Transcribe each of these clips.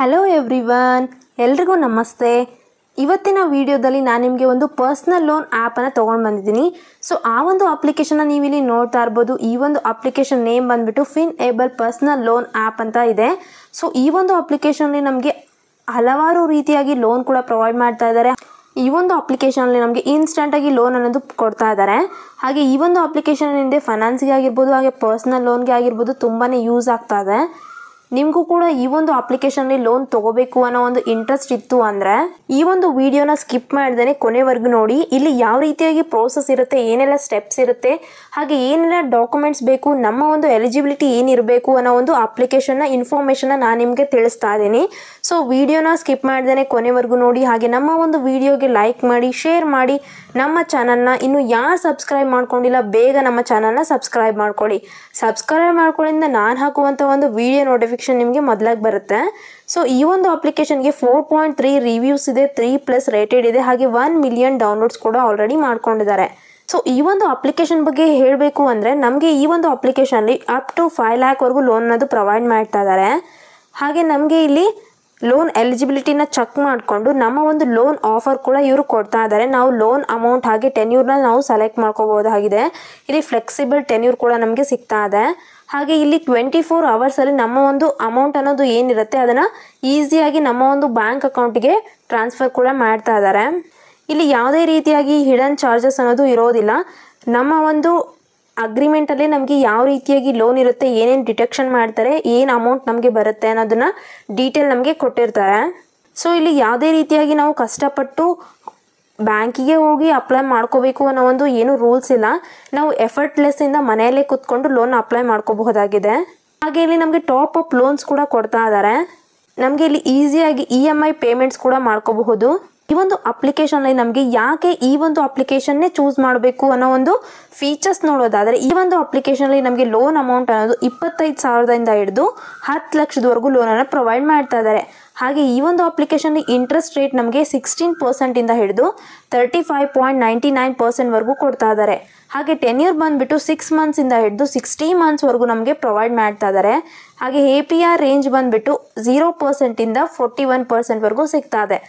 Hello everyone, ಎಲ್ರಿಗೂ ನಮಸ್ತೆ. ಇವತ್ತಿನ ವಿಡಿಯೋದಲ್ಲಿ ನಾನು ನಿಮಗೆ ಒಂದು ಪರ್ಸ್ನಲ್ ಲೋನ್ ಆ್ಯಪನ್ನು ತೊಗೊಂಡು ಬಂದಿದ್ದೀನಿ. ಸೊ ಆ ಒಂದು ಅಪ್ಲಿಕೇಶನ್ನ ನೀವು ಇಲ್ಲಿ ನೋಡ್ತಾ ಇರ್ಬೋದು. ಈ ಒಂದು ಅಪ್ಲಿಕೇಶನ್ ನೇಮ್ ಬಂದುಬಿಟ್ಟು ಫಿನ್ಏಬಲ್ ಪರ್ಸ್ನಲ್ ಲೋನ್ ಆ್ಯಪ್ ಅಂತ ಇದೆ. ಸೊ ಈ ಒಂದು ಅಪ್ಲಿಕೇಶನಲ್ಲಿ ನಮಗೆ ಹಲವಾರು ರೀತಿಯಾಗಿ ಲೋನ್ ಕೂಡ ಪ್ರೊವೈಡ್ ಮಾಡ್ತಾ ಇದ್ದಾರೆ. ಈ ಒಂದು ಅಪ್ಲಿಕೇಶನಲ್ಲಿ ನಮಗೆ ಇನ್ಸ್ಟೆಂಟಾಗಿ ಲೋನ್ ಅನ್ನೋದು ಕೊಡ್ತಾ ಇದ್ದಾರೆ. ಹಾಗೆ ಈ ಒಂದು ಅಪ್ಲಿಕೇಶನ್ನಿಂದ ಫೈನಾನ್ಸಿಗೆ ಆಗಿರ್ಬೋದು, ಹಾಗೆ ಪರ್ಸ್ನಲ್ ಲೋನ್ಗೆ ಆಗಿರ್ಬೋದು ತುಂಬಾ ಯೂಸ್ ಆಗ್ತಾ ಇದೆ. ನಿಮಗೂ ಕೂಡ ಈ ಒಂದು ಅಪ್ಲಿಕೇಶನ್ಲಿ ಲೋನ್ ತೊಗೋಬೇಕು ಅನ್ನೋ ಒಂದು ಇಂಟ್ರೆಸ್ಟ್ ಇತ್ತು ಅಂದರೆ ಈ ಒಂದು ವಿಡಿಯೋನ ಸ್ಕಿಪ್ ಮಾಡ್ದೇ ಕೊನೆವರೆಗೂ ನೋಡಿ. ಇಲ್ಲಿ ಯಾವ ರೀತಿಯಾಗಿ ಪ್ರೋಸೆಸ್ ಇರುತ್ತೆ, ಏನೆಲ್ಲ ಸ್ಟೆಪ್ಸ್ ಇರುತ್ತೆ, ಹಾಗೆ ಏನೆಲ್ಲ ಡಾಕ್ಯುಮೆಂಟ್ಸ್ ಬೇಕು, ನಮ್ಮ ಒಂದು ಎಲಿಜಿಬಿಲಿಟಿ ಏನಿರಬೇಕು ಅನ್ನೋ ಒಂದು ಅಪ್ಲಿಕೇಶನ್ನ ಇನ್ಫಾರ್ಮೇಷನ್ನ ನಾನು ನಿಮಗೆ ತಿಳಿಸ್ತಾ ಇದ್ದೀನಿ. ಸೊ ವಿಡಿಯೋನ ಸ್ಕಿಪ್ ಮಾಡ್ದೇ ಕೊನೆವರೆಗೂ ನೋಡಿ. ಹಾಗೆ ನಮ್ಮ ಒಂದು ವಿಡಿಯೋಗೆ ಲೈಕ್ ಮಾಡಿ, ಶೇರ್ ಮಾಡಿ. ನಮ್ಮ ಚಾನಲ್ನ ಇನ್ನು ಯಾರು ಸಬ್ಸ್ಕ್ರೈಬ್ ಮಾಡ್ಕೊಂಡಿಲ್ಲ ಬೇಗ ನಮ್ಮ ಚಾನಲ್ನ ಸಬ್ಸ್ಕ್ರೈಬ್ ಮಾಡ್ಕೊಳ್ಳಿ. ಸಬ್ಸ್ಕ್ರೈಬ್ ಮಾಡ್ಕೊಳ್ಳಿಂದ ನಾನು ಹಾಕುವಂಥ ಒಂದು ವಿಡಿಯೋ ನೋಟಿಫಿಕೇಶನ್ ನಿಮಗೆ ಮೊದಲಾಗಿ ಬರುತ್ತೆ. ಸೊ ಈ ಒಂದು ಅಪ್ಲಿಕೇಶನ್ಗೆ 4.3 ರಿವ್ಯೂಸ್ ಇದೆ, 3+ ರೇಟೆಡ್ ಇದೆ, ಹಾಗೆ 1 ಮಿಲಿಯನ್ ಡೌನ್ಲೋಡ್ಸ್ ಕೂಡ ಆಲ್ರೆಡಿ ಮಾಡ್ಕೊಂಡಿದ್ದಾರೆ. ಸೊ ಈ ಒಂದು ಅಪ್ಲಿಕೇಶನ್ ಬಗ್ಗೆ ಹೇಳಬೇಕು ಅಂದರೆ ನಮಗೆ ಈ ಒಂದು ಅಪ್ಲಿಕೇಶನ್ಲಿ ಅಪ್ ಟು 5 ಲ್ಯಾಕ್ವರೆಗೂ ಲೋನ್ ಅನ್ನೋದು ಪ್ರೊವೈಡ್ ಮಾಡ್ತಾ ಇದ್ದಾರೆ. ಹಾಗೆ ನಮಗೆ ಇಲ್ಲಿ ಲೋನ್ ಎಲಿಜಿಬಿಲಿಟಿನ ಚೆಕ್ ಮಾಡಿಕೊಂಡು ನಮ್ಮ ಒಂದು ಲೋನ್ ಆಫರ್ ಕೂಡ ಇವರು ಕೊಡ್ತಾ ಇದ್ದಾರೆ. ನಾವು ಲೋನ್ ಅಮೌಂಟ್ ಹಾಗೆ ಟೆನ್ಯೂರ್ನ ನಾವು ಸೆಲೆಕ್ಟ್ ಮಾಡ್ಕೋಬಹುದಾಗಿದೆ. ಇಲ್ಲಿ ಫ್ಲೆಕ್ಸಿಬಲ್ ಟೆನ್ಯೂರ್ ಕೂಡ ನಮಗೆ ಸಿಗ್ತಾ ಇದೆ. ಹಾಗೆ ಇಲ್ಲಿ 24 ಅವರ್ಸಲ್ಲಿ ನಮ್ಮ ಒಂದು ಅಮೌಂಟ್ ಅನ್ನೋದು ಏನಿರುತ್ತೆ ಅದನ್ನು ಈಸಿಯಾಗಿ ನಮ್ಮ ಒಂದು ಬ್ಯಾಂಕ್ ಅಕೌಂಟಿಗೆ ಟ್ರಾನ್ಸ್ಫರ್ ಕೂಡ ಮಾಡ್ತಾ ಇದ್ದಾರೆ. ಇಲ್ಲಿ ಯಾವುದೇ ರೀತಿಯಾಗಿ ಹಿಡನ್ ಚಾರ್ಜಸ್ ಅನ್ನೋದು ಇರೋದಿಲ್ಲ. ನಮ್ಮ ಒಂದು ಅಗ್ರಿಮೆಂಟಲ್ಲಿ ನಮಗೆ ಯಾವ ರೀತಿಯಾಗಿ ಲೋನ್ ಇರುತ್ತೆ, ಏನೇನು ಡಿಟೆಕ್ಷನ್ ಮಾಡ್ತಾರೆ, ಏನು ಅಮೌಂಟ್ ನಮಗೆ ಬರುತ್ತೆ ಅನ್ನೋದನ್ನು ಡೀಟೇಲ್ ನಮಗೆ ಕೊಟ್ಟಿರ್ತಾರೆ. ಸೊ ಇಲ್ಲಿ ಯಾವುದೇ ರೀತಿಯಾಗಿ ನಾವು ಕಷ್ಟಪಟ್ಟು ಬ್ಯಾಂಕಿಗೆ ಹೋಗಿ ಅಪ್ಲೈ ಮಾಡ್ಕೋಬೇಕು ಅನ್ನೋ ಒಂದು ಏನು ರೂಲ್ಸ್ ಇಲ್ಲ. ನಾವು ಎಫರ್ಟ್ಲೆಸ್ಸಿಂದ ಮನೆಯಲ್ಲೇ ಕೂತ್ಕೊಂಡು ಲೋನ್ ಅಪ್ಲೈ ಮಾಡ್ಕೋಬಹುದಾಗಿದೆ. ಹಾಗೆ ಇಲ್ಲಿ ನಮಗೆ ಟಾಪ್ ಅಪ್ ಲೋನ್ಸ್ ಕೂಡ ಕೊಡ್ತಾ ಇದ್ದಾರೆ. ನಮಗೆ ಇಲ್ಲಿ ಈಸಿಯಾಗಿ EMI ಪೇಮೆಂಟ್ಸ್ ಕೂಡ ಮಾಡ್ಕೋಬಹುದು. ಈ ಒಂದು ಅಪ್ಲಿಕೇಶನ್ನಲ್ಲಿ ನಮಗೆ ಯಾಕೆ ಈ ಒಂದು ಅಪ್ಲಿಕೇಶನ್ನೇ ಚೂಸ್ ಮಾಡಬೇಕು ಅನ್ನೋ ಒಂದು ಫೀಚರ್ಸ್ ನೋಡೋದಾದರೆ ಈ ಒಂದು ಅಪ್ಲಿಕೇಶನ್ನಲ್ಲಿ ನಮಗೆ ಲೋನ್ ಅಮೌಂಟ್ ಅನ್ನೋದು 25,000ದಿಂದ ಹಿಡಿದು 10 ಲಕ್ಷದವರೆಗೂ ಲೋನನ್ನು ಪ್ರೊವೈಡ್ ಮಾಡ್ತಾ ಇದ್ದಾರೆ. ಹಾಗೆ ಈ ಒಂದು ಅಪ್ಲಿಕೇಶನ್ಲಿ ಇಂಟ್ರೆಸ್ಟ್ ರೇಟ್ ನಮಗೆ 16%ಇಂದ ಹಿಡಿದು 35.99%ವರೆಗೂ ಕೊಡ್ತಾ ಇದ್ದಾರೆ. ಹಾಗೆ ಟೆನ್ಯೂರ್ ಬಂದುಬಿಟ್ಟು 6 ಮಂತ್ಸಿಂದ ಹಿಡಿದು 60 ಮಂತ್ಸ್ವರೆಗೂ ನಮಗೆ ಪ್ರೊವೈಡ್ ಮಾಡ್ತಾ ಇದ್ದಾರೆ. ಹಾಗೆ APR ರೇಂಜ್ ಬಂದುಬಿಟ್ಟು 0%ಇಂದ 41%ವರೆಗೂ ಸಿಗ್ತಾ ಇದೆ.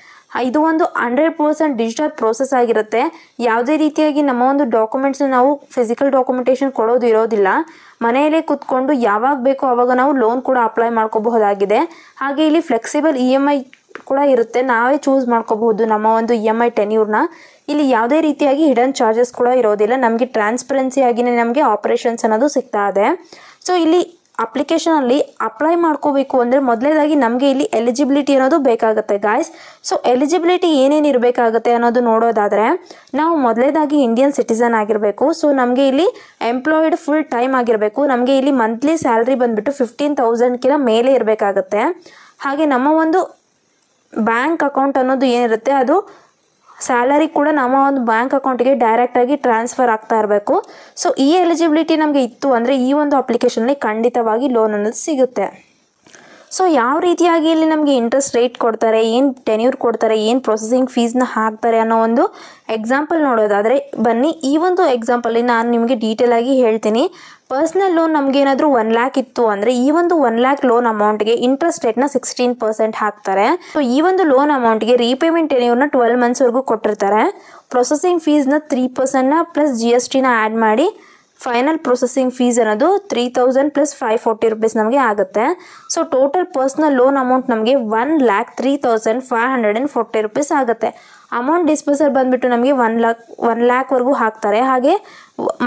ಇದು ಒಂದು 100% ಡಿಜಿಟಲ್ ಪ್ರೋಸೆಸ್ ಆಗಿರುತ್ತೆ. ಯಾವುದೇ ರೀತಿಯಾಗಿ ನಮ್ಮ ಒಂದು ಡಾಕ್ಯುಮೆಂಟ್ಸ್ನ ನಾವು ಫಿಸಿಕಲ್ ಡಾಕ್ಯುಮೆಂಟೇಷನ್ ಕೊಡೋದು ಇರೋದಿಲ್ಲ. ಮನೆಯಲ್ಲೇ ಕೂತ್ಕೊಂಡು ಯಾವಾಗ ಬೇಕೋ ಆವಾಗ ನಾವು ಲೋನ್ ಕೂಡ ಅಪ್ಲೈ ಮಾಡ್ಕೋಬಹುದಾಗಿದೆ. ಹಾಗೆ ಇಲ್ಲಿ ಫ್ಲೆಕ್ಸಿಬಲ್ EMI ಕೂಡ ಇರುತ್ತೆ. ನಾವೇ ಚೂಸ್ ಮಾಡ್ಕೋಬಹುದು ನಮ್ಮ ಒಂದು EMI ಟೆನ್ಯೂರ್ನ. ಇಲ್ಲಿ ಯಾವುದೇ ರೀತಿಯಾಗಿ ಹಿಡನ್ ಚಾರ್ಜಸ್ ಕೂಡ ಇರೋದಿಲ್ಲ. ನಮಗೆ ಟ್ರಾನ್ಸ್ಪರೆನ್ಸಿ ಆಗಿನೇ ನಮಗೆ ಆಪರೇಷನ್ಸ್ ಅನ್ನೋದು ಸಿಗ್ತಾ ಇದೆ. ಸೊ ಇಲ್ಲಿ ಅಪ್ಲಿಕೇಶನಲ್ಲಿ ಅಪ್ಲೈ ಮಾಡ್ಕೋಬೇಕು ಅಂದರೆ ಮೊದಲೇದಾಗಿ ನಮಗೆ ಇಲ್ಲಿ ಎಲಿಜಿಬಿಲಿಟಿ ಅನ್ನೋದು ಬೇಕಾಗುತ್ತೆ ಗಾಯ್ಸ್. ಸೊ ಎಲಿಜಿಬಿಲಿಟಿ ಏನೇನು ಇರಬೇಕಾಗುತ್ತೆ ಅನ್ನೋದು ನೋಡೋದಾದರೆ ನಾವು ಮೊದಲೇದಾಗಿ ಇಂಡಿಯನ್ ಸಿಟಿಸನ್ ಆಗಿರಬೇಕು. ಸೊ ನಮಗೆ ಇಲ್ಲಿ ಎಂಪ್ಲಾಯ್ಡ್ ಫುಲ್ ಟೈಮ್ ಆಗಿರಬೇಕು. ನಮಗೆ ಇಲ್ಲಿ ಮಂತ್ಲಿ ಸ್ಯಾಲ್ರಿ ಬಂದುಬಿಟ್ಟು 15,000ಕಿಂತ ಮೇಲೆ ಇರಬೇಕಾಗುತ್ತೆ. ಹಾಗೆ ನಮ್ಮ ಒಂದು ಬ್ಯಾಂಕ್ ಅಕೌಂಟ್ ಅನ್ನೋದು ಏನಿರುತ್ತೆ ಅದು ಸ್ಯಾಲರಿ ಕೂಡ ನಮ್ಮ ಒಂದು ಬ್ಯಾಂಕ್ ಅಕೌಂಟಿಗೆ ಡೈರೆಕ್ಟಾಗಿ ಟ್ರಾನ್ಸ್ಫರ್ ಆಗ್ತಾ ಇರಬೇಕು. ಸೊ ಈ ಎಲಿಜಿಬಿಲಿಟಿ ನಮಗೆ ಇತ್ತು ಅಂದರೆ ಈ ಒಂದು ಅಪ್ಲಿಕೇಶನ್ಲಿ ಖಂಡಿತವಾಗಿ ಲೋನ್ ಅನ್ನೋದು ಸಿಗುತ್ತೆ. ಸೊ ಯಾವ ರೀತಿಯಾಗಿ ಇಲ್ಲಿ ನಮಗೆ ಇಂಟ್ರೆಸ್ಟ್ ರೇಟ್ ಕೊಡ್ತಾರೆ, ಏನು ಟೆನ್ಯೂರ್ ಕೊಡ್ತಾರೆ, ಏನು ಪ್ರೊಸೆಸಿಂಗ್ ಫೀಸ್ನ ಹಾಕ್ತಾರೆ ಅನ್ನೋ ಒಂದು ಎಕ್ಸಾಂಪಲ್ ನೋಡೋದಾದರೆ ಬನ್ನಿ. ಈ ಒಂದು ಎಕ್ಸಾಂಪಲ್ಲಿ ನಾನು ನಿಮಗೆ ಡೀಟೇಲಾಗಿ ಹೇಳ್ತೀನಿ. ಪರ್ಸ್ನಲ್ ಲೋನ್ ನಮಗೇನಾದರೂ 1 ಲ್ಯಾಕ್ ಇತ್ತು ಅಂದರೆ ಈ ಒಂದು 1 ಲ್ಯಾಕ್ ಲೋನ್ ಅಮೌಂಟ್ಗೆ ಇಂಟ್ರೆಸ್ಟ್ ರೇಟ್ನ 16% ಹಾಕ್ತಾರೆ. ಸೊ ಈ ಒಂದು ಲೋನ್ ಅಮೌಂಟ್ಗೆ ರೀಪೇಮೆಂಟ್ ಟೆನ್ಯೂರ್ನ 12 ಮಂತ್ಸ್ವರೆಗೂ ಕೊಟ್ಟಿರ್ತಾರೆ. ಪ್ರೊಸೆಸಿಂಗ್ ಫೀಸ್ನ 3%ನ ಪ್ಲಸ್ GSTನ ಆ್ಯಡ್ ಮಾಡಿ ಫೈನಲ್ ಪ್ರೊಸೆಸಿಂಗ್ ಫೀಸ್ ಅನ್ನೋದು 3,000 + 540 ರುಪೀಸ್ ನಮಗೆ ಆಗುತ್ತೆ. So total personal loan amount ನಮಗೆ 1,03,540 ರುಪೀಸ್ ಆಗುತ್ತೆ. ಅಮೌಂಟ್ ಡಿಸ್ಪೋಸಲ್ ಬಂದುಬಿಟ್ಟು ನಮಗೆ 1 ಲ್ಯಾಕ್ವರೆಗೂ ಹಾಕ್ತಾರೆ. ಹಾಗೆ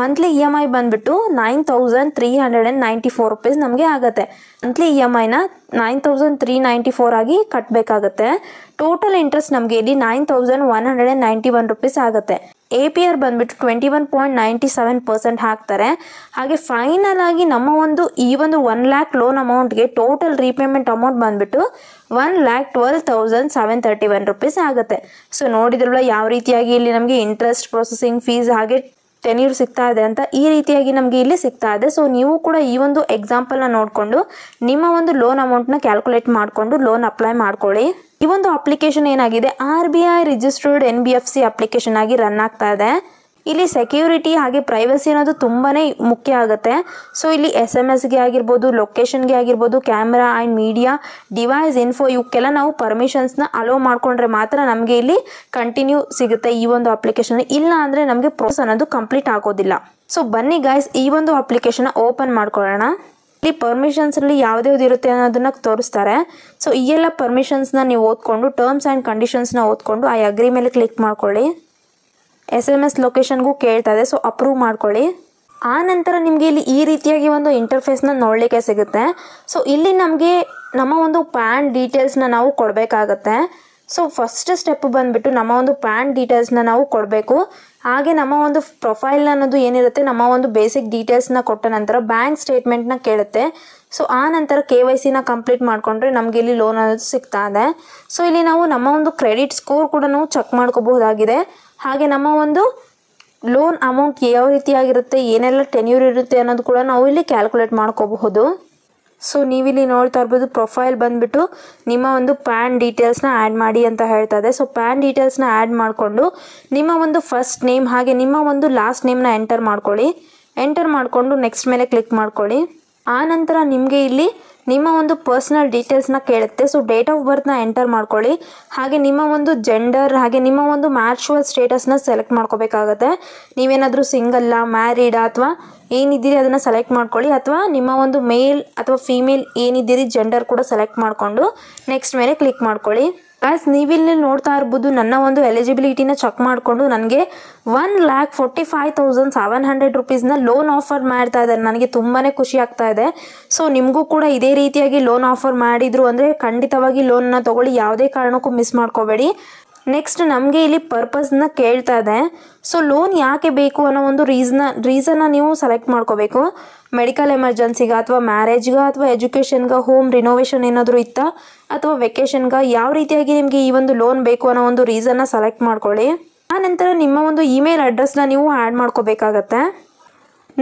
ಮಂತ್ಲಿ EMI ಬಂದುಬಿಟ್ಟು 9,394 ರುಪೀಸ್ ನಮಗೆ ಆಗುತ್ತೆ. ಮಂತ್ಲಿ EMIನ 9,394 ಆಗಿ ಕಟ್ಟಬೇಕಾಗತ್ತೆ. ಟೋಟಲ್ ಇಂಟ್ರೆಸ್ಟ್ ನಮಗೆ ಇಲ್ಲಿ 9,191 ರುಪೀಸ್ ಆಗುತ್ತೆ. APR ಬಂದುಬಿಟ್ಟು 21.97% ಹಾಕ್ತಾರೆ. ಹಾಗೆ ಫೈನಲ್ ಆಗಿ ನಮ್ಮ ಒಂದು ಈ ಒಂದು 1 ಲ್ಯಾಕ್ ಲೋನ್ ಅಮೌಂಟ್ಗೆ ಟೋಟಲ್ ರೀಪೇಮೆಂಟ್ ಅಮೌಂಟ್ ಬಂದುಬಿಟ್ಟು 1,12,731 ರುಪೀಸ್ ಆಗುತ್ತೆ. ಸೊ ನೋಡಿದ್ರಲ್ಲ ಯಾವ ರೀತಿಯಾಗಿ ಇಲ್ಲಿ ನಮಗೆ ಇಂಟ್ರೆಸ್ಟ್, ಪ್ರೊಸೆಸಿಂಗ್ ಫೀಸ್ ಹಾಗೆ ಟೆನ್ಯೂರ್ ಸಿಗ್ತಾ ಇದೆ ಅಂತ ಈ ರೀತಿಯಾಗಿ ನಮಗೆ ಇಲ್ಲಿ ಸಿಗ್ತಾ ಇದೆ. ಸೊ ನೀವು ಕೂಡ ಈ ಒಂದು ಎಕ್ಸಾಂಪಲ್ನ ನೋಡಿಕೊಂಡು ನಿಮ್ಮ ಒಂದು ಲೋನ್ ಅಮೌಂಟ್ನ ಕ್ಯಾಲ್ಕುಲೇಟ್ ಮಾಡಿಕೊಂಡು ಲೋನ್ ಅಪ್ಲೈ ಮಾಡ್ಕೊಳ್ಳಿ. ಈ ಒಂದು ಅಪ್ಲಿಕೇಶನ್ ಏನಾಗಿದೆ RBI ರಿಜಿಸ್ಟರ್ಡ್ NBFC ಅಪ್ಲಿಕೇಶನ್ ಆಗಿ ರನ್ ಆಗ್ತಾ ಇದೆ. ಇಲ್ಲಿ ಸೆಕ್ಯೂರಿಟಿ ಹಾಗೆ ಪ್ರೈವಸಿ ಅನ್ನೋದು ತುಂಬಾ ಮುಖ್ಯ ಆಗುತ್ತೆ. ಸೊ ಇಲ್ಲಿ SMS ಆಗಿರ್ಬೋದು, ಲೊಕೇಶನ್ಗೆ ಆಗಿರ್ಬೋದು, camera and media, device info ಇವಕ್ಕೆಲ್ಲ ನಾವು ಪರ್ಮಿಷನ್ಸ್ನ ಅಲೋ ಮಾಡಿಕೊಂಡ್ರೆ ಮಾತ್ರ ನಮಗೆ ಇಲ್ಲಿ ಕಂಟಿನ್ಯೂ ಸಿಗುತ್ತೆ ಈ ಒಂದು ಅಪ್ಲಿಕೇಶನ್. ಇಲ್ಲ ಅಂದರೆ ನಮಗೆ ಪ್ರೋಸೆಸ್ ಅನ್ನೋದು ಕಂಪ್ಲೀಟ್ ಆಗೋದಿಲ್ಲ. ಸೊ ಬನ್ನಿ ಗೈಸ್, ಈ ಒಂದು ಅಪ್ಲಿಕೇಶನ್ ಓಪನ್ ಮಾಡ್ಕೊಳ್ಳೋಣ. ಇಲ್ಲಿ ಪರ್ಮಿಷನ್ಸಲ್ಲಿ ಯಾವುದ್ಯಾವ್ದು ಇರುತ್ತೆ ಅನ್ನೋದನ್ನ ತೋರಿಸ್ತಾರೆ. ಸೊ ಈ ಎಲ್ಲ ಪರ್ಮಿಷನ್ಸ್ನ ನೀವು ಓದ್ಕೊಂಡು ಟರ್ಮ್ಸ್ ಆ್ಯಂಡ್ ಕಂಡೀಷನ್ಸ್ನ ಓದ್ಕೊಂಡು ಐ ಅಗ್ರಿ ಮೇಲೆ ಕ್ಲಿಕ್ ಮಾಡ್ಕೊಳ್ಳಿ. SMS ಲೊಕೇಶನ್ಗೂ ಕೇಳ್ತಾ ಇದೆ, ಸೊ ಅಪ್ರೂವ್ ಮಾಡ್ಕೊಳ್ಳಿ. ಆ ನಂತರ ನಿಮಗೆ ಇಲ್ಲಿ ಈ ರೀತಿಯಾಗಿ ಒಂದು ಇಂಟರ್ಫೇಸ್ನ ನೋಡಲಿಕ್ಕೆ ಸಿಗುತ್ತೆ. ಸೊ ಇಲ್ಲಿ ನಮಗೆ ನಮ್ಮ ಒಂದು ಪ್ಯಾನ್ ಡೀಟೇಲ್ಸ್ನ ನಾವು ಕೊಡಬೇಕಾಗತ್ತೆ. ಸೊ ಫಸ್ಟ್ ಸ್ಟೆಪ್ ಬಂದುಬಿಟ್ಟು ನಮ್ಮ ಒಂದು ಪ್ಯಾನ್ ಡೀಟೇಲ್ಸ್ನ ನಾವು ಕೊಡಬೇಕು. ಹಾಗೆ ನಮ್ಮ ಒಂದು ಪ್ರೊಫೈಲ್ ಅನ್ನೋದು ಏನಿರುತ್ತೆ, ನಮ್ಮ ಒಂದು ಬೇಸಿಕ್ ಡೀಟೇಲ್ಸ್ನ ಕೊಟ್ಟ ನಂತರ ಬ್ಯಾಂಕ್ ಸ್ಟೇಟ್ಮೆಂಟ್ನ ಕೇಳುತ್ತೆ. ಸೊ ಆ ನಂತರ KYCನ ಕಂಪ್ಲೀಟ್ ಮಾಡಿಕೊಂಡ್ರೆ ನಮಗೆ ಇಲ್ಲಿ ಲೋನ್ ಅನ್ನೋದು ಸಿಗ್ತಾ ಇದೆ. ಸೊ ಇಲ್ಲಿ ನಾವು ನಮ್ಮ ಒಂದು ಕ್ರೆಡಿಟ್ ಸ್ಕೋರ್ ಕೂಡ ನಾವು ಚೆಕ್ ಮಾಡ್ಕೋಬಹುದಾಗಿದೆ. ಹಾಗೆ ನಮ್ಮ ಒಂದು ಲೋನ್ ಅಮೌಂಟ್ ಯಾವ ರೀತಿಯಾಗಿರುತ್ತೆ, ಏನೆಲ್ಲ ಟೆನ್ಯೂರ್ ಇರುತ್ತೆ ಅನ್ನೋದು ಕೂಡ ನಾವು ಇಲ್ಲಿ ಕ್ಯಾಲ್ಕುಲೇಟ್ ಮಾಡ್ಕೋಬಹುದು. ಸೊ ನೀವಿಲ್ಲಿ ನೋಡ್ತಾ ಇರ್ಬೋದು, ಪ್ರೊಫೈಲ್ ಬಂದುಬಿಟ್ಟು ನಿಮ್ಮ ಒಂದು ಪ್ಯಾನ್ ಡೀಟೇಲ್ಸ್ನ ಆ್ಯಡ್ ಮಾಡಿ ಅಂತ ಹೇಳ್ತಾ ಇದೆ. ಸೊ ಪ್ಯಾನ್ ಡೀಟೇಲ್ಸ್ನ ಆ್ಯಡ್ ಮಾಡಿಕೊಂಡು ನಿಮ್ಮ ಒಂದು ಫಸ್ಟ್ ನೇಮ್ ಹಾಗೆ ನಿಮ್ಮ ಒಂದು ಲಾಸ್ಟ್ ನೇಮ್ನ ಎಂಟರ್ ಮಾಡ್ಕೊಳ್ಳಿ. ಎಂಟರ್ ಮಾಡಿಕೊಂಡು ನೆಕ್ಸ್ಟ್ ಮೇಲೆ ಕ್ಲಿಕ್ ಮಾಡ್ಕೊಳ್ಳಿ. ಆ ನಂತರ ನಿಮಗೆ ಇಲ್ಲಿ ನಿಮ್ಮ ಒಂದು ಪರ್ಸ್ನಲ್ ಡೀಟೇಲ್ಸ್ನ ಕೇಳುತ್ತೆ. ಸೊ ಡೇಟ್ ಆಫ್ ಬರ್ತ್ನ ಎಂಟರ್ ಮಾಡ್ಕೊಳ್ಳಿ. ಹಾಗೆ ನಿಮ್ಮ ಒಂದು ಜೆಂಡರ್ ಹಾಗೆ ನಿಮ್ಮ ಒಂದು ಮ್ಯಾಚುವಲ್ ಸ್ಟೇಟಸ್ನ ಸೆಲೆಕ್ಟ್ ಮಾಡ್ಕೋಬೇಕಾಗತ್ತೆ. ನೀವೇನಾದರೂ ಸಿಂಗಲ್ಲ, ಮ್ಯಾರಿಡಾ ಅಥವಾ ಏನಿದ್ದೀರಿ ಅದನ್ನು ಸೆಲೆಕ್ಟ್ ಮಾಡ್ಕೊಳ್ಳಿ. ಅಥವಾ ನಿಮ್ಮ ಒಂದು ಮೇಲ್ ಅಥವಾ ಫೀಮೇಲ್ ಏನಿದ್ದೀರಿ ಜೆಂಡರ್ ಕೂಡ ಸೆಲೆಕ್ಟ್ ಮಾಡಿಕೊಂಡು ನೆಕ್ಸ್ಟ್ ಮೇಲೆ ಕ್ಲಿಕ್ ಮಾಡ್ಕೊಳ್ಳಿ. ಗೈಸ್ ನೀವಿಲ್ಲಿ ನೋಡ್ತಾ ಇರ್ಬೋದು, ನನ್ನ ಒಂದು ಎಲಿಜಿಬಿಲಿಟಿನ ಚೆಕ್ ಮಾಡಿಕೊಂಡು ನನಗೆ 1,45,700 ರೂಪೀಸ್ನ ಲೋನ್ ಆಫರ್ ಮಾಡ್ತಾ ಇದ್ದಾರೆ. ನನಗೆ ತುಂಬಾ ಖುಷಿ ಆಗ್ತಾ ಇದೆ. ಸೊ ನಿಮಗೂ ಕೂಡ ಇದೇ ರೀತಿಯಾಗಿ ಲೋನ್ ಆಫರ್ ಮಾಡಿದ್ರು ಅಂದರೆ ಖಂಡಿತವಾಗಿ ಲೋನ್ನ ತೊಗೊಳ್ಳಿ, ಯಾವುದೇ ಕಾರಣಕ್ಕೂ ಮಿಸ್ ಮಾಡ್ಕೋಬೇಡಿ. ನೆಕ್ಸ್ಟ್ ನಮಗೆ ಇಲ್ಲಿ ಪರ್ಪಸ್ನ ಕೇಳ್ತಾ ಇದೆ. ಸೊ ಲೋನ್ ಯಾಕೆ ಬೇಕು ಅನ್ನೋ ಒಂದು ರೀಸನ್ನ ನೀವು ಸೆಲೆಕ್ಟ್ ಮಾಡ್ಕೋಬೇಕು. ಮೆಡಿಕಲ್ ಎಮರ್ಜೆನ್ಸಿಗೆ ಅಥವಾ ಮ್ಯಾರೇಜ್ಗೆ ಅಥವಾ ಎಜುಕೇಷನ್ಗೆ, ಹೋಮ್ ರಿನೋವೇಷನ್ ಏನಾದರೂ ಇತ್ತಾ ಅಥವಾ ವೆಕೇಷನ್ಗೆ, ಯಾವ ರೀತಿಯಾಗಿ ನಿಮಗೆ ಈ ಒಂದು ಲೋನ್ ಬೇಕು ಅನ್ನೋ ಒಂದು ರೀಸನ್ನ ಸೆಲೆಕ್ಟ್ ಮಾಡ್ಕೊಳ್ಳಿ. ಆ ನಂತರ ನಿಮ್ಮ ಒಂದು ಇಮೇಲ್ ಅಡ್ರೆಸ್ನ ನೀವು ಆ್ಯಡ್ ಮಾಡ್ಕೋಬೇಕಾಗತ್ತೆ.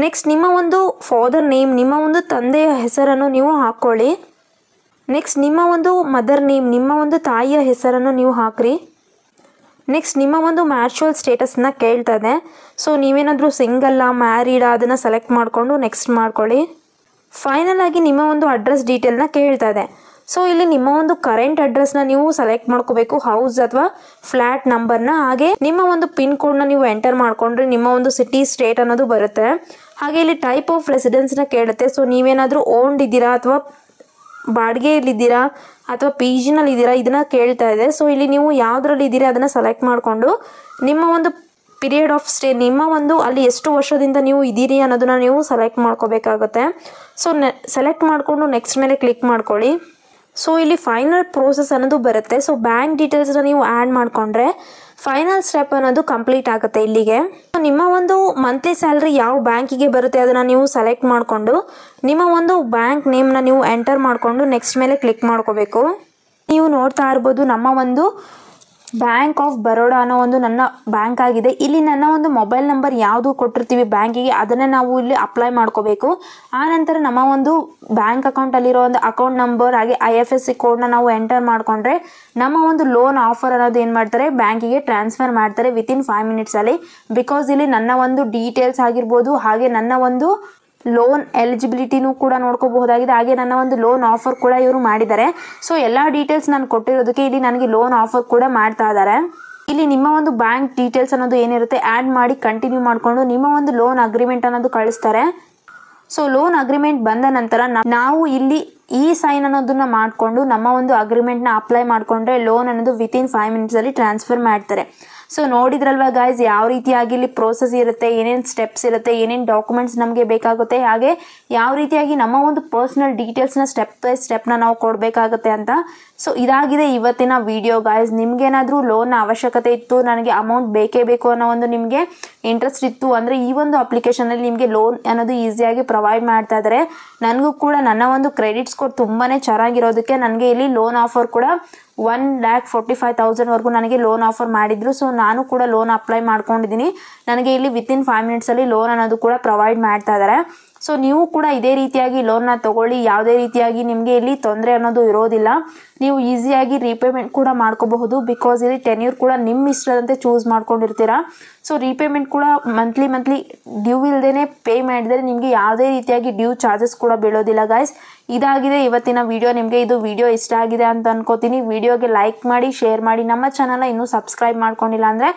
ನೆಕ್ಸ್ಟ್ ನಿಮ್ಮ ಒಂದು ಫಾದರ್ ನೇಮ್, ನಿಮ್ಮ ಒಂದು ತಂದೆಯ ಹೆಸರನ್ನು ನೀವು ಹಾಕ್ಕೊಳ್ಳಿ. ನೆಕ್ಸ್ಟ್ ನಿಮ್ಮ ಒಂದು ಮದರ್ ನೇಮ್, ನಿಮ್ಮ ಒಂದು ತಾಯಿಯ ಹೆಸರನ್ನು ನೀವು ಹಾಕ್ರಿ. ನೆಕ್ಸ್ಟ್ ನಿಮ್ಮ ಒಂದು ಮ್ಯಾಚುವಲ್ ಸ್ಟೇಟಸ್ನ ಕೇಳ್ತಾ ಇದೆ. ಸೊ ನೀವೇನಾದರೂ ಸಿಂಗಲ್ಲ, ಮ್ಯಾರಿಡಾ ಅದನ್ನು ಸೆಲೆಕ್ಟ್ ಮಾಡಿಕೊಂಡು ನೆಕ್ಸ್ಟ್ ಮಾಡ್ಕೊಳ್ಳಿ. ಫೈನಲ್ ಆಗಿ ನಿಮ್ಮ ಒಂದು ಅಡ್ರೆಸ್ ಡೀಟೇಲ್ನ ಕೇಳ್ತಾ ಇದೆ. ಸೊ ಇಲ್ಲಿ ನಿಮ್ಮ ಒಂದು ಕರೆಂಟ್ ಅಡ್ರೆಸ್ನ ನೀವು ಸೆಲೆಕ್ಟ್ ಮಾಡ್ಕೋಬೇಕು, ಹೌಸ್ ಅಥವಾ ಫ್ಲ್ಯಾಟ್ ನಂಬರ್ನ. ಹಾಗೆ ನಿಮ್ಮ ಒಂದು ಪಿನ್ ಕೋಡ್ನ ನೀವು ಎಂಟರ್ ಮಾಡಿಕೊಂಡ್ರೆ ನಿಮ್ಮ ಒಂದು ಸಿಟಿ, ಸ್ಟೇಟ್ ಅನ್ನೋದು ಬರುತ್ತೆ. ಹಾಗೆ ಇಲ್ಲಿ ಟೈಪ್ ಆಫ್ ರೆಸಿಡೆನ್ಸ್ನ ಕೇಳುತ್ತೆ. ಸೊ ನೀವೇನಾದರೂ ಓನ್ಡ್ ಇದ್ದೀರಾ ಅಥವಾ ಬಾಡಿಗೆಯಲ್ಲಿದ್ದೀರಾ ಅಥವಾ PG ಇದ್ದೀರಾ ಇದನ್ನು ಕೇಳ್ತಾ ಇದೆ. ಸೊ ಇಲ್ಲಿ ನೀವು ಯಾವುದ್ರಲ್ಲಿ ಇದ್ದೀರಾ ಅದನ್ನು ಸೆಲೆಕ್ಟ್ ಮಾಡಿಕೊಂಡು ನಿಮ್ಮ ಒಂದು ಪೀರಿಯಡ್ ಆಫ್ ಸ್ಟೇ, ನಿಮ್ಮ ಒಂದು ಅಲ್ಲಿ ಎಷ್ಟು ವರ್ಷದಿಂದ ನೀವು ಇದ್ದೀರಿ ಅನ್ನೋದನ್ನ ನೀವು ಸೆಲೆಕ್ಟ್ ಮಾಡ್ಕೋಬೇಕಾಗುತ್ತೆ. ಸೊ ಸೆಲೆಕ್ಟ್ ಮಾಡಿಕೊಂಡು ನೆಕ್ಸ್ಟ್ ಮೇಲೆ ಕ್ಲಿಕ್ ಮಾಡ್ಕೊಳ್ಳಿ. ಸೊ ಇಲ್ಲಿ ಫೈನಲ್ ಪ್ರೋಸೆಸ್ ಅನ್ನೋದು ಬರುತ್ತೆ. ಸೊ ಬ್ಯಾಂಕ್ ಡೀಟೇಲ್ಸ್ನ ನೀವು ಆ್ಯಡ್ ಮಾಡಿಕೊಂಡ್ರೆ ಫೈನಲ್ ಸ್ಟೆಪ್ ಅನ್ನೋದು ಕಂಪ್ಲೀಟ್ ಆಗುತ್ತೆ ಇಲ್ಲಿಗೆ. ನಿಮ್ಮ ಒಂದು ಮಂತ್ಲಿ ಸ್ಯಾಲ್ರಿ ಯಾವ ಬ್ಯಾಂಕಿಗೆ ಬರುತ್ತೆ ಅದನ್ನು ನೀವು ಸೆಲೆಕ್ಟ್ ಮಾಡಿಕೊಂಡು ನಿಮ್ಮ ಒಂದು ಬ್ಯಾಂಕ್ ನೇಮ್ನ ನೀವು ಎಂಟರ್ ಮಾಡಿಕೊಂಡು ನೆಕ್ಸ್ಟ್ ಮೇಲೆ ಕ್ಲಿಕ್ ಮಾಡ್ಕೋಬೇಕು. ನೀವು ನೋಡ್ತಾ ಇರ್ಬೋದು, ನಮ್ಮ ಒಂದು ಬ್ಯಾಂಕ್ ಆಫ್ ಬರೋಡಾ ಅನ್ನೋ ಒಂದು ನನ್ನ ಬ್ಯಾಂಕ್ ಆಗಿದೆ. ಇಲ್ಲಿ ನನ್ನ ಒಂದು ಮೊಬೈಲ್ ನಂಬರ್ ಯಾವುದು ಕೊಟ್ಟಿರ್ತೀವಿ ಬ್ಯಾಂಕಿಗೆ ಅದನ್ನು ನಾವು ಇಲ್ಲಿ ಅಪ್ಲೈ ಮಾಡ್ಕೋಬೇಕು. ಆ ನಂತರ ನಮ್ಮ ಒಂದು ಬ್ಯಾಂಕ್ ಅಕೌಂಟಲ್ಲಿರೋ ಒಂದು ಅಕೌಂಟ್ ನಂಬರ್ ಹಾಗೆ IFSC ಕೋಡ್ನ ನಾವು ಎಂಟರ್ ಮಾಡಿಕೊಂಡ್ರೆ ನಮ್ಮ ಒಂದು ಲೋನ್ ಆಫರ್ ಅನ್ನೋದು ಏನು ಮಾಡ್ತಾರೆ, ಬ್ಯಾಂಕಿಗೆ ಟ್ರಾನ್ಸ್ಫರ್ ಮಾಡ್ತಾರೆ ವಿತಿನ್ 5 ಮಿನಿಟ್ಸಲ್ಲಿ. ಬಿಕಾಸ್ ಇಲ್ಲಿ ನನ್ನ ಒಂದು ಡೀಟೇಲ್ಸ್ ಆಗಿರ್ಬೋದು ಹಾಗೆ ನನ್ನ ಒಂದು ಲೋನ್ ಎಲಿಜಿಬಿಲಿಟಿನೂ ಕೂಡ ನೋಡ್ಕೋಬಹುದಾಗಿದೆ. ಹಾಗೆ ನನ್ನ ಒಂದು ಲೋನ್ ಆಫರ್ ಕೂಡ ಇವರು ಮಾಡಿದ್ದಾರೆ. ಸೊ ಎಲ್ಲ ಡೀಟೇಲ್ಸ್ ನಾನು ಕೊಟ್ಟಿರೋದಕ್ಕೆ ಇಲ್ಲಿ ನನಗೆ ಲೋನ್ ಆಫರ್ ಕೂಡ ಮಾಡ್ತಾ ಇದ್ದಾರೆ. ಇಲ್ಲಿ ನಿಮ್ಮ ಒಂದು ಬ್ಯಾಂಕ್ ಡೀಟೇಲ್ಸ್ ಅನ್ನೋದು ಏನಿರುತ್ತೆ ಆ್ಯಡ್ ಮಾಡಿ ಕಂಟಿನ್ಯೂ ಮಾಡಿಕೊಂಡು ನಿಮ್ಮ ಒಂದು ಲೋನ್ ಅಗ್ರಿಮೆಂಟ್ ಅನ್ನೋದು ಕಳಿಸ್ತಾರೆ. ಸೊ ಲೋನ್ ಅಗ್ರಿಮೆಂಟ್ ಬಂದ ನಂತರ ನಾವು ಇಲ್ಲಿ ಈ ಸೈನ್ ಅನ್ನೋದನ್ನ ಮಾಡಿಕೊಂಡು ನಮ್ಮ ಒಂದು ಅಗ್ರಿಮೆಂಟ್ನ ಅಪ್ಲೈ ಮಾಡಿಕೊಂಡ್ರೆ ಲೋನ್ ಅನ್ನೋದು ವಿತಿನ್ 5 ಮಿನಿಟ್ಸಲ್ಲಿ ಟ್ರಾನ್ಸ್ಫರ್ ಮಾಡ್ತಾರೆ. ಸೊ ನೋಡಿದ್ರಲ್ವಾ ಗಾಯ್ಸ್, ಯಾವ ರೀತಿಯಾಗಿ ಇಲ್ಲಿ ಪ್ರೋಸೆಸ್ ಇರುತ್ತೆ, ಏನೇನು ಸ್ಟೆಪ್ಸ್ ಇರುತ್ತೆ, ಏನೇನು ಡಾಕ್ಯುಮೆಂಟ್ಸ್ ನಮಗೆ ಬೇಕಾಗುತ್ತೆ, ಹಾಗೆ ಯಾವ ರೀತಿಯಾಗಿ ನಮ್ಮ ಒಂದು ಪರ್ಸ್ನಲ್ ಡೀಟೇಲ್ಸ್ನ ಸ್ಟೆಪ್ ಬೈ ಸ್ಟೆಪ್ನ ನಾವು ಕೊಡಬೇಕಾಗುತ್ತೆ ಅಂತ. ಸೊ ಇದಾಗಿದೆ ಇವತ್ತಿನ ವಿಡಿಯೋ ಗಾಯ್ಸ್. ನಿಮ್ಗೇನಾದರೂ ಲೋನ್ನ ಅವಶ್ಯಕತೆ ಇತ್ತು, ನನಗೆ ಅಮೌಂಟ್ ಬೇಕೇ ಬೇಕು ಅನ್ನೋ ಒಂದು ನಿಮಗೆ ಇಂಟ್ರೆಸ್ಟ್ ಇತ್ತು ಅಂದರೆ ಈ ಒಂದು ಅಪ್ಲಿಕೇಶನಲ್ಲಿ ನಿಮಗೆ ಲೋನ್ ಅನ್ನೋದು ಈಸಿಯಾಗಿ ಪ್ರೊವೈಡ್ ಮಾಡ್ತಾ ಇದ್ದಾರೆ. ನನಗೂ ಕೂಡ ನನ್ನ ಒಂದು ಕ್ರೆಡಿಟ್ ಸ್ಕೋರ್ ತುಂಬಾ ಚೆನ್ನಾಗಿರೋದಕ್ಕೆ ನನಗೆ ಇಲ್ಲಿ ಲೋನ್ ಆಫರ್ ಕೂಡ 1,45,000 ನನಗೆ ಲೋನ್ ಆಫರ್ ಮಾಡಿದ್ರು. ಸೊ ನಾನು ಕೂಡ ಲೋನ್ ಅಪ್ಲೈ ಮಾಡ್ಕೊಂಡಿದ್ದೀನಿ. ನನಗೆ ಇಲ್ಲಿ ವಿತಿನ್ 5 ಮಿನಿಟ್ಸಲ್ಲಿ ಲೋನ್ ಅನ್ನೋದು ಕೂಡ ಪ್ರೊವೈಡ್ ಮಾಡ್ತಾ ಇದ್ದಾರೆ. ಸೊ ನೀವು ಕೂಡ ಇದೇ ರೀತಿಯಾಗಿ ಲೋನ್ನ ತಗೊಳ್ಳಿ. ಯಾವುದೇ ರೀತಿಯಾಗಿ ನಿಮಗೆ ಇಲ್ಲಿ ತೊಂದರೆ ಅನ್ನೋದು ಇರೋದಿಲ್ಲ. ನೀವು ಈಸಿಯಾಗಿ ರೀಪೇಮೆಂಟ್ ಕೂಡ ಮಾಡ್ಕೋಬಹುದು. ಬಿಕಾಸ್ ಇಲ್ಲಿ ಟೆನ್ಯೂರ್ ಕೂಡ ನಿಮ್ಮ ಇಷ್ಟದಂತೆ ಚೂಸ್ ಮಾಡ್ಕೊಂಡಿರ್ತೀರಾ. ಸೊ ರೀಪೇಮೆಂಟ್ ಕೂಡ ಮಂತ್ಲಿ ಡ್ಯೂ ಇಲ್ದೇನೆ ಪೇ ಮಾಡಿದರೆ ನಿಮಗೆ ಯಾವುದೇ ರೀತಿಯಾಗಿ ಡ್ಯೂ ಚಾರ್ಜಸ್ ಕೂಡ ಬೀಳೋದಿಲ್ಲ ಗಾಯ್ಸ್. ಇದಾಗಿದೆ ಇವತ್ತಿನ ವಿಡಿಯೋ. ನಿಮಗೆ ಇದು ವಿಡಿಯೋ ಇಷ್ಟ ಆಗಿದೆ ಅಂತ ಅನ್ಕೋತೀನಿ. ವಿಡಿಯೋಗೆ ಲೈಕ್ ಮಾಡಿ, ಶೇರ್ ಮಾಡಿ. ನಮ್ಮ ಚಾನಲ್ನ ಇನ್ನೂ ಸಬ್ಸ್ಕ್ರೈಬ್ ಮಾಡ್ಕೊಂಡಿಲ್ಲ ಅಂದರೆ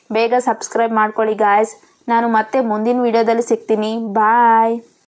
ಬೇಗ ಸಬ್ಸ್ಕ್ರೈಬ್ ಮಾಡ್ಕೊಳ್ಳಿ ಗಾಯ್ಸ್. ನಾನು ಮತ್ತೆ ಮುಂದಿನ ವಿಡಿಯೋದಲ್ಲಿ ಸಿಗ್ತೀನಿ. ಬಾಯ್.